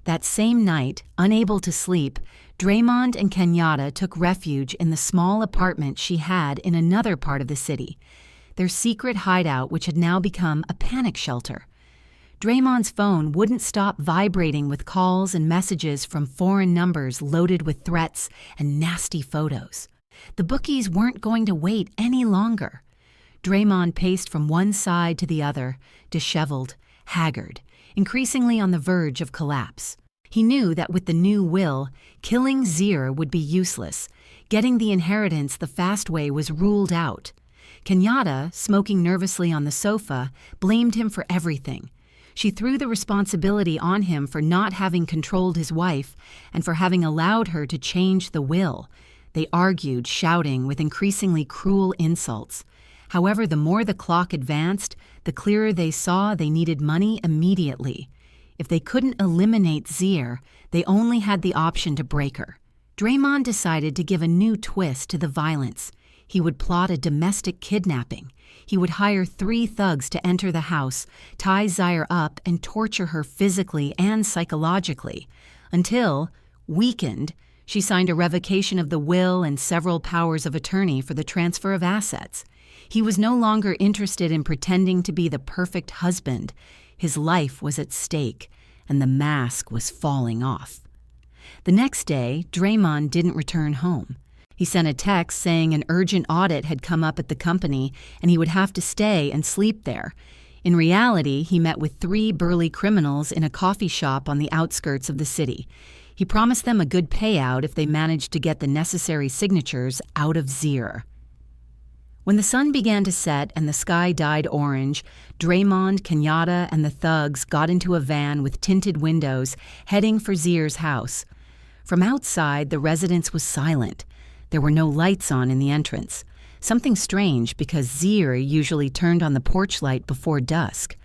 That same night, unable to sleep, Draymond and Kenyatta took refuge in the small apartment she had in another part of the city, their secret hideout which had now become a panic shelter. Draymond's phone wouldn't stop vibrating with calls and messages from foreign numbers loaded with threats and nasty photos. The bookies weren't going to wait any longer. Draymond paced from one side to the other, disheveled, haggard, increasingly on the verge of collapse. He knew that with the new will, killing Zir would be useless. Getting the inheritance the fast way was ruled out. Kenyatta, smoking nervously on the sofa, blamed him for everything. She threw the responsibility on him for not having controlled his wife and for having allowed her to change the will. They argued, shouting with increasingly cruel insults. However, the more the clock advanced, the clearer they saw they needed money immediately. If they couldn't eliminate Zir, they only had the option to break her. Draymond decided to give a new twist to the violence. He would plot a domestic kidnapping. He would hire 3 thugs to enter the house, tie Zir up, and torture her physically and psychologically, until, weakened, she signed a revocation of the will and several powers of attorney for the transfer of assets. He was no longer interested in pretending to be the perfect husband. His life was at stake, and the mask was falling off. The next day, Draymond didn't return home. He sent a text saying an urgent audit had come up at the company and he would have to stay and sleep there. In reality, he met with 3 burly criminals in a coffee shop on the outskirts of the city. He promised them a good payout if they managed to get the necessary signatures out of Zir. When the sun began to set and the sky dyed orange, Draymond, Kenyatta, and the thugs got into a van with tinted windows, heading for Zir's house. From outside, the residence was silent. There were no lights on in the entrance. Something strange because Zir usually turned on the porch light before dusk.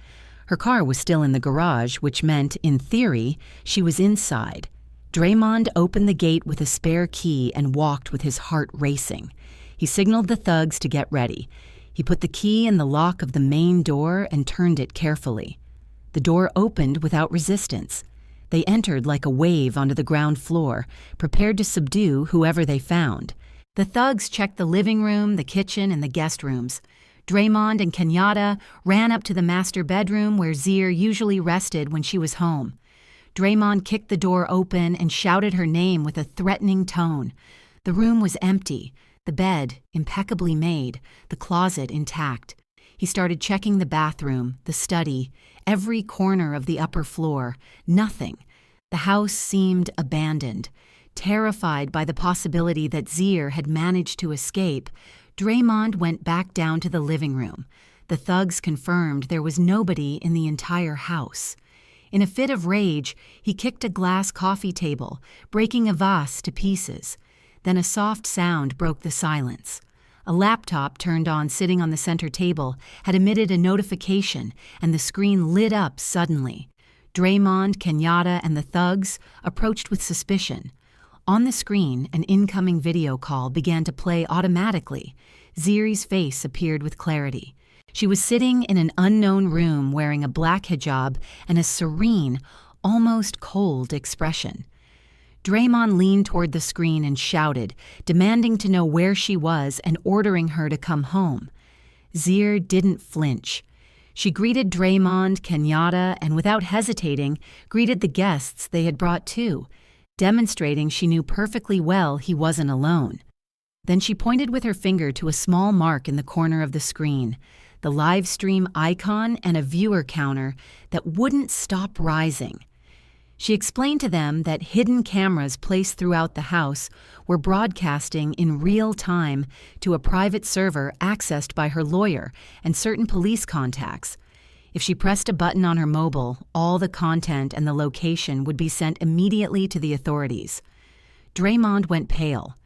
Her car was still in the garage, which meant, in theory, she was inside. Draymond opened the gate with a spare key and walked with his heart racing. He signaled the thugs to get ready. He put the key in the lock of the main door and turned it carefully. The door opened without resistance. They entered like a wave onto the ground floor, prepared to subdue whoever they found. The thugs checked the living room, the kitchen, and the guest rooms. Draymond and Kenyatta ran up to the master bedroom where Zir usually rested when she was home. Draymond kicked the door open and shouted her name with a threatening tone. The room was empty, the bed impeccably made, the closet intact. He started checking the bathroom, the study, every corner of the upper floor. Nothing. The house seemed abandoned. Terrified by the possibility that Zir had managed to escape, Draymond went back down to the living room. The thugs confirmed there was nobody in the entire house. In a fit of rage, he kicked a glass coffee table, breaking a vase to pieces. Then a soft sound broke the silence. A laptop turned on sitting on the center table had emitted a notification, and the screen lit up suddenly. Draymond, Kenyatta, and the thugs approached with suspicion. On the screen, an incoming video call began to play automatically. Ziri's face appeared with clarity. She was sitting in an unknown room wearing a black hijab and a serene, almost cold expression. Draymond leaned toward the screen and shouted, demanding to know where she was and ordering her to come home. Zir didn't flinch. She greeted Draymond, Kenyatta, and without hesitating, greeted the guests they had brought too, demonstrating she knew perfectly well he wasn't alone. Then she pointed with her finger to a small mark in the corner of the screen, the live stream icon and a viewer counter that wouldn't stop rising. She explained to them that hidden cameras placed throughout the house were broadcasting in real time to a private server accessed by her lawyer and certain police contacts. If she pressed a button on her mobile, all the content and the location would be sent immediately to the authorities. Draymond went pale.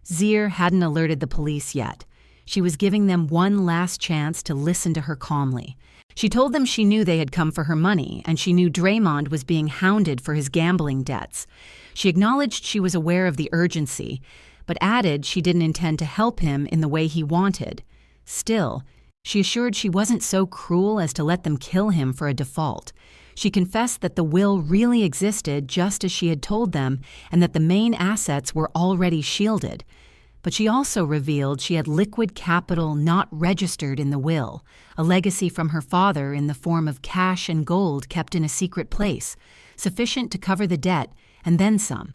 Zir hadn't alerted the police yet. She was giving them one last chance to listen to her calmly. She told them she knew they had come for her money, and she knew Draymond was being hounded for his gambling debts. She acknowledged she was aware of the urgency, but added she didn't intend to help him in the way he wanted. Still, she assured she wasn't so cruel as to let them kill him for a default. She confessed that the will really existed just as she had told them, and that the main assets were already shielded. But she also revealed she had liquid capital not registered in the will, a legacy from her father in the form of cash and gold kept in a secret place, sufficient to cover the debt and then some.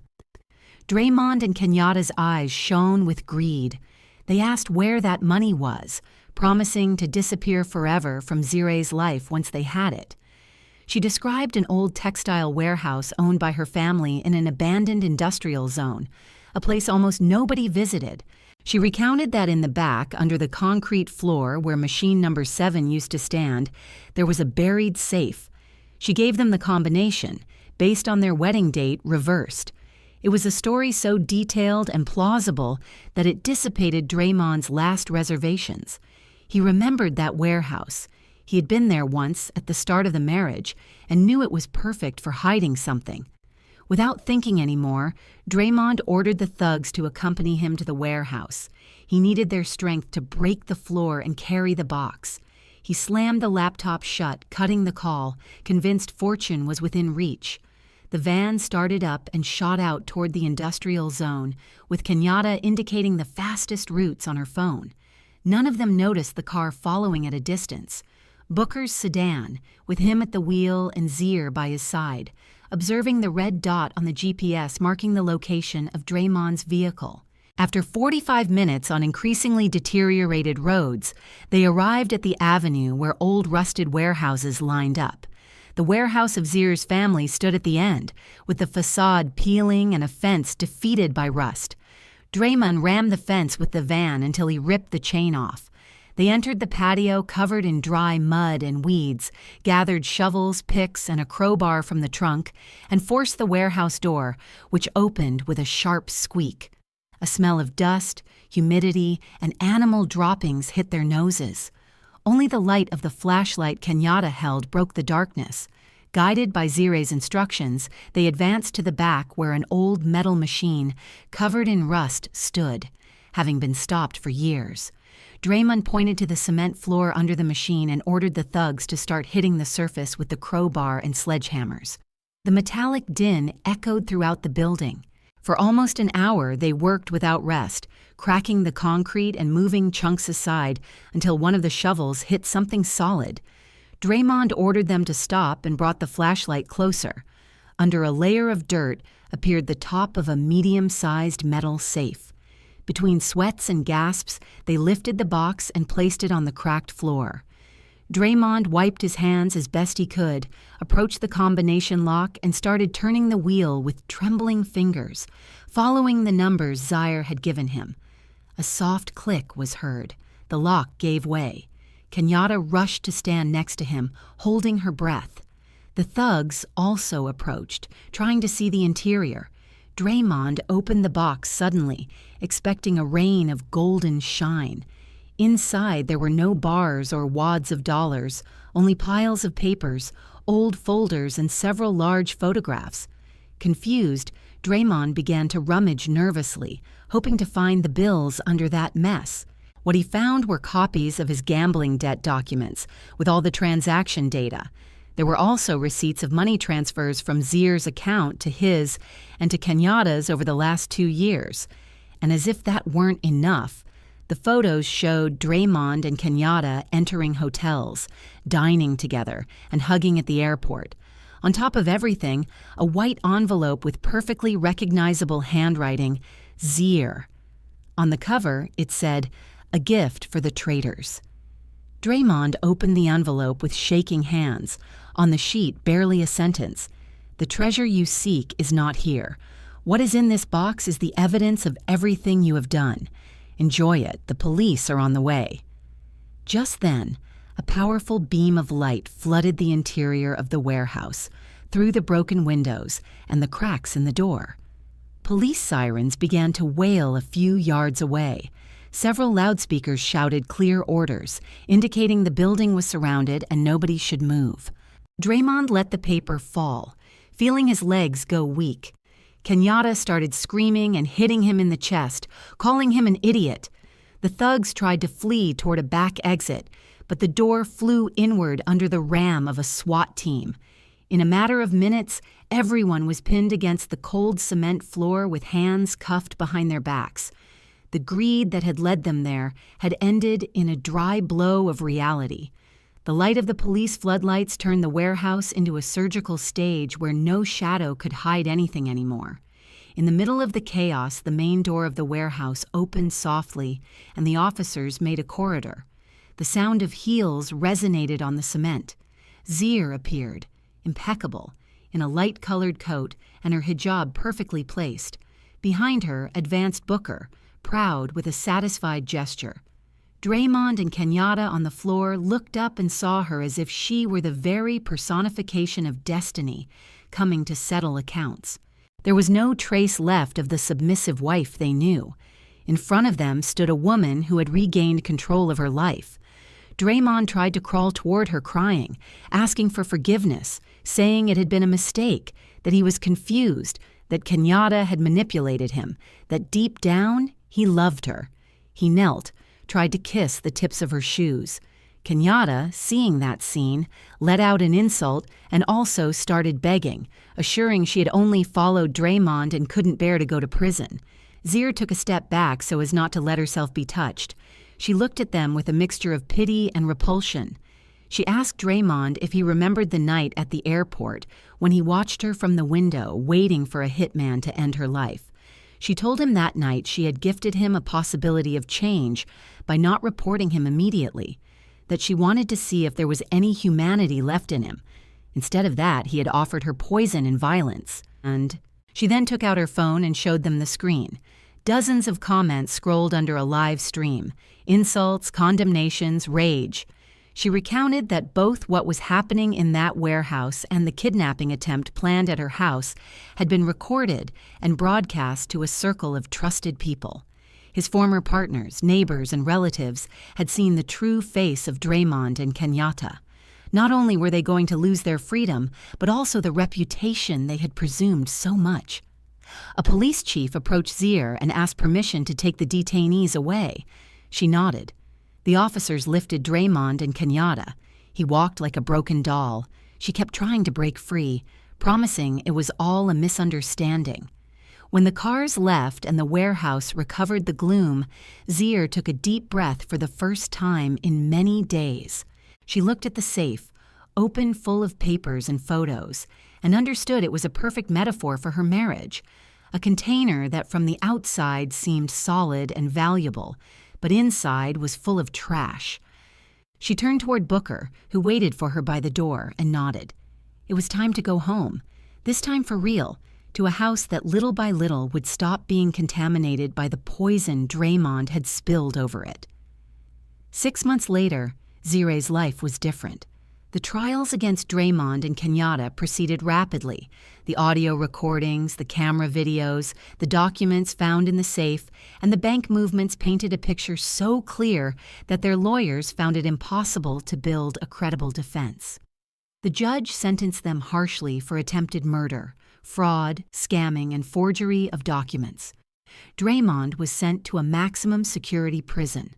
Draymond and Kenyatta's eyes shone with greed. They asked where that money was, promising to disappear forever from Zir's life once they had it. She described an old textile warehouse owned by her family in an abandoned industrial zone, a place almost nobody visited. She recounted that in the back, under the concrete floor where machine number 7 used to stand, there was a buried safe. She gave them the combination, based on their wedding date reversed. It was a story so detailed and plausible that it dissipated Draymond's last reservations. He remembered that warehouse. He had been there once at the start of the marriage and knew it was perfect for hiding something. Without thinking anymore, Draymond ordered the thugs to accompany him to the warehouse. He needed their strength to break the floor and carry the box. He slammed the laptop shut, cutting the call, convinced fortune was within reach. The van started up and shot out toward the industrial zone, with Kenyatta indicating the fastest routes on her phone. None of them noticed the car following at a distance. Booker's sedan, with him at the wheel and Zir by his side, observing the red dot on the GPS marking the location of Draymond's vehicle. After 45 minutes on increasingly deteriorated roads, they arrived at the avenue where old rusted warehouses lined up. The warehouse of Zir's family stood at the end, with the facade peeling and a fence defeated by rust. Draymond rammed the fence with the van until he ripped the chain off. They entered the patio covered in dry mud and weeds, gathered shovels, picks, and a crowbar from the trunk, and forced the warehouse door, which opened with a sharp squeak. A smell of dust, humidity, and animal droppings hit their noses. Only the light of the flashlight Kenyatta held broke the darkness. Guided by Zir's instructions, they advanced to the back where an old metal machine, covered in rust, stood, having been stopped for years. Draymond pointed to the cement floor under the machine and ordered the thugs to start hitting the surface with the crowbar and sledgehammers. The metallic din echoed throughout the building. For almost an hour, they worked without rest, cracking the concrete and moving chunks aside until one of the shovels hit something solid. Draymond ordered them to stop and brought the flashlight closer. Under a layer of dirt appeared the top of a medium-sized metal safe. Between sweats and gasps, they lifted the box and placed it on the cracked floor. Draymond wiped his hands as best he could, approached the combination lock, and started turning the wheel with trembling fingers, following the numbers Zir had given him. A soft click was heard. The lock gave way. Kenyatta rushed to stand next to him, holding her breath. The thugs also approached, trying to see the interior. Draymond opened the box suddenly, expecting a rain of golden shine. Inside there were no bars or wads of dollars, only piles of papers, old folders, and several large photographs. Confused, Draymond began to rummage nervously, hoping to find the bills under that mess. What he found were copies of his gambling debt documents with all the transaction data. There were also receipts of money transfers from Zier's account to his and to Kenyatta's over the last 2 years. And as if that weren't enough, the photos showed Draymond and Kenyatta entering hotels, dining together, and hugging at the airport. On top of everything, a white envelope with perfectly recognizable handwriting, Zier. On the cover, it said, "A gift for the traitors." Draymond opened the envelope with shaking hands. On the sheet, barely a sentence. "The treasure you seek is not here. What is in this box is the evidence of everything you have done. Enjoy it. The police are on the way." Just then, a powerful beam of light flooded the interior of the warehouse, through the broken windows and the cracks in the door. Police sirens began to wail a few yards away. Several loudspeakers shouted clear orders, indicating the building was surrounded and nobody should move. Draymond let the paper fall, feeling his legs go weak. Kenyatta started screaming and hitting him in the chest, calling him an idiot. The thugs tried to flee toward a back exit, but the door flew inward under the ram of a SWAT team. In a matter of minutes, everyone was pinned against the cold cement floor with hands cuffed behind their backs. The greed that had led them there had ended in a dry blow of reality. The light of the police floodlights turned the warehouse into a surgical stage where no shadow could hide anything anymore. In the middle of the chaos, the main door of the warehouse opened softly, and the officers made a corridor. The sound of heels resonated on the cement. Zier appeared, impeccable, in a light-colored coat and her hijab perfectly placed. Behind her advanced Booker, proud with a satisfied gesture. Draymond and Kenyatta on the floor looked up and saw her as if she were the very personification of destiny, coming to settle accounts. There was no trace left of the submissive wife they knew. In front of them stood a woman who had regained control of her life. Draymond tried to crawl toward her crying, asking for forgiveness, saying it had been a mistake, that he was confused, that Kenyatta had manipulated him, that deep down he loved her. He knelt, tried to kiss the tips of her shoes. Kenyatta, seeing that scene, let out an insult and also started begging, assuring she had only followed Draymond and couldn't bear to go to prison. Zier took a step back so as not to let herself be touched. She looked at them with a mixture of pity and repulsion. She asked Draymond if he remembered the night at the airport when he watched her from the window, waiting for a hitman to end her life. She told him that night she had gifted him a possibility of change by not reporting him immediately, that she wanted to see if there was any humanity left in him. Instead of that, he had offered her poison and violence. And she then took out her phone and showed them the screen. Dozens of comments scrolled under a live stream. Insults, condemnations, rage. She recounted that both what was happening in that warehouse and the kidnapping attempt planned at her house had been recorded and broadcast to a circle of trusted people. His former partners, neighbors, and relatives had seen the true face of Draymond and Kenyatta. Not only were they going to lose their freedom, but also the reputation they had presumed so much. A police chief approached Zier and asked permission to take the detainees away. She nodded. The officers lifted Draymond and Kenyatta. He walked like a broken doll. She kept trying to break free, promising it was all a misunderstanding. When the cars left and the warehouse recovered the gloom, Zier took a deep breath for the first time in many days. She looked at the safe, open full of papers and photos, and understood it was a perfect metaphor for her marriage, a container that from the outside seemed solid and valuable, but inside was full of trash. She turned toward Booker, who waited for her by the door, and nodded. It was time to go home, this time for real, to a house that little by little would stop being contaminated by the poison Draymond had spilled over it. 6 months later, Zier's life was different. The trials against Draymond and Kenyatta proceeded rapidly. The audio recordings, the camera videos, the documents found in the safe, and the bank movements painted a picture so clear that their lawyers found it impossible to build a credible defense. The judge sentenced them harshly for attempted murder, fraud, scamming, and forgery of documents. Draymond was sent to a maximum security prison.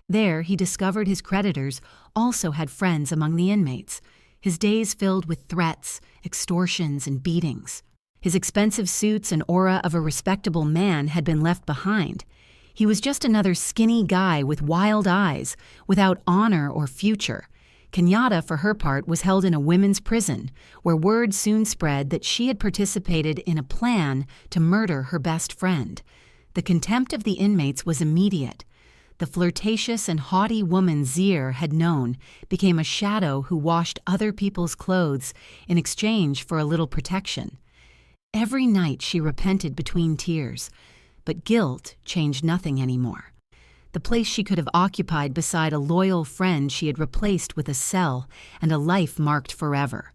There, he discovered his creditors also had friends among the inmates, his days filled with threats, extortions, and beatings. His expensive suits and aura of a respectable man had been left behind. He was just another skinny guy with wild eyes, without honor or future. Kenyatta, for her part, was held in a women's prison, where word soon spread that she had participated in a plan to murder her best friend. The contempt of the inmates was immediate. The flirtatious and haughty woman Zir had known became a shadow who washed other people's clothes in exchange for a little protection. Every night she repented between tears, but guilt changed nothing anymore. The place she could have occupied beside a loyal friend she had replaced with a cell and a life marked forever.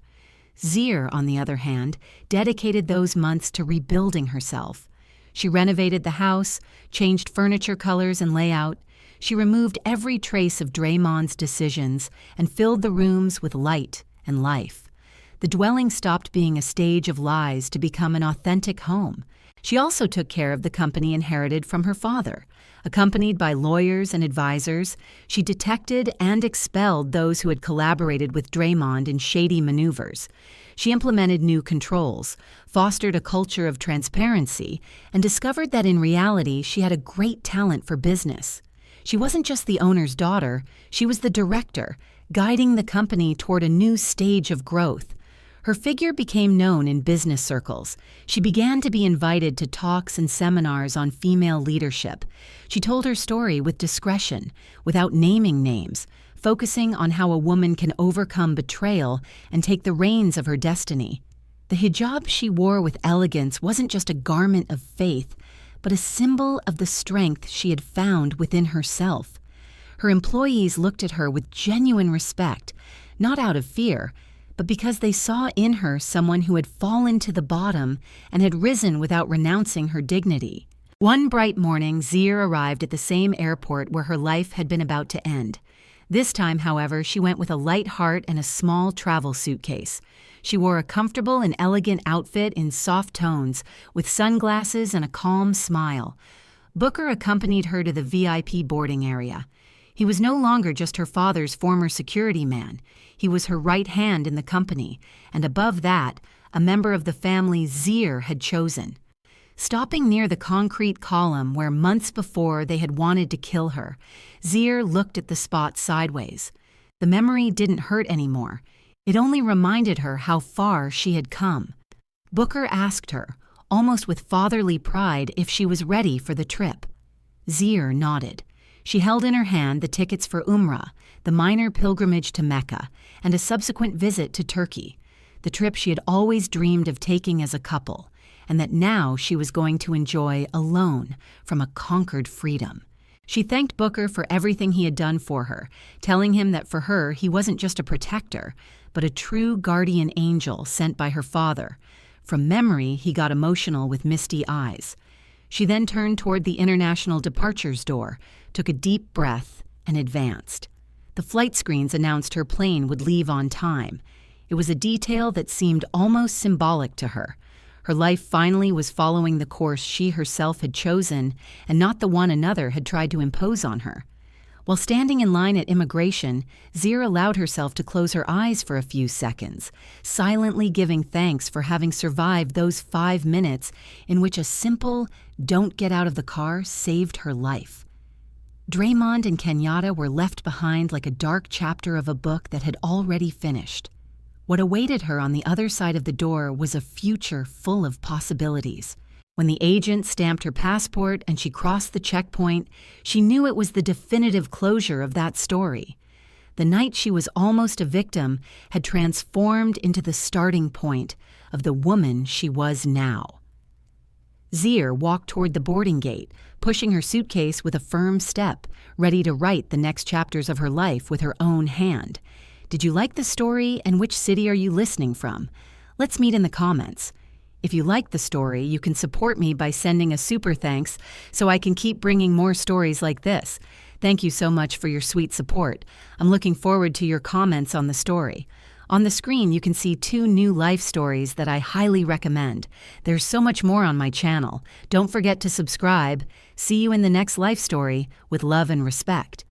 Zir, on the other hand, dedicated those months to rebuilding herself. She renovated the house, changed furniture colors and layout. She removed every trace of Draymond's decisions and filled the rooms with light and life. The dwelling stopped being a stage of lies to become an authentic home. She also took care of the company inherited from her father. Accompanied by lawyers and advisors, she detected and expelled those who had collaborated with Draymond in shady maneuvers. She implemented new controls, fostered a culture of transparency, and discovered that in reality she had a great talent for business. She wasn't just the owner's daughter, she was the director, guiding the company toward a new stage of growth. Her figure became known in business circles. She began to be invited to talks and seminars on female leadership. She told her story with discretion, without naming names, focusing on how a woman can overcome betrayal and take the reins of her destiny. The hijab she wore with elegance wasn't just a garment of faith, but a symbol of the strength she had found within herself. Her employees looked at her with genuine respect, not out of fear, but because they saw in her someone who had fallen to the bottom and had risen without renouncing her dignity. One bright morning, Zir arrived at the same airport where her life had been about to end. This time, however, she went with a light heart and a small travel suitcase. She wore a comfortable and elegant outfit in soft tones, with sunglasses and a calm smile. Booker accompanied her to the VIP boarding area. He was no longer just her father's former security man. He was her right hand in the company, and above that, a member of the family Zir had chosen. Stopping near the concrete column where months before they had wanted to kill her, Zir looked at the spot sideways. The memory didn't hurt anymore. It only reminded her how far she had come. Booker asked her, almost with fatherly pride, if she was ready for the trip. Zir nodded. She held in her hand the tickets for Umrah, the minor pilgrimage to Mecca, and a subsequent visit to Turkey, the trip she had always dreamed of taking as a couple, and that now she was going to enjoy alone from a conquered freedom. She thanked Booker for everything he had done for her, telling him that for her he wasn't just a protector, but a true guardian angel sent by her father. From memory, he got emotional with misty eyes. She then turned toward the international departures door, took a deep breath, and advanced. The flight screens announced her plane would leave on time. It was a detail that seemed almost symbolic to her. Her life finally was following the course she herself had chosen, and not the one another had tried to impose on her. While standing in line at immigration, Zir allowed herself to close her eyes for a few seconds, silently giving thanks for having survived those 5 minutes in which a simple "don't get out of the car" saved her life. Draymond and Kenyatta were left behind like a dark chapter of a book that had already finished. What awaited her on the other side of the door was a future full of possibilities. When the agent stamped her passport and she crossed the checkpoint, she knew it was the definitive closure of that story. The night she was almost a victim had transformed into the starting point of the woman she was now. Zir walked toward the boarding gate, pushing her suitcase with a firm step, ready to write the next chapters of her life with her own hand. Did you like the story, and which city are you listening from? Let's meet in the comments. If you like the story, you can support me by sending a super thanks so I can keep bringing more stories like this. Thank you so much for your sweet support. I'm looking forward to your comments on the story. On the screen, you can see 2 new life stories that I highly recommend. There's so much more on my channel. Don't forget to subscribe. See you in the next life story with love and respect.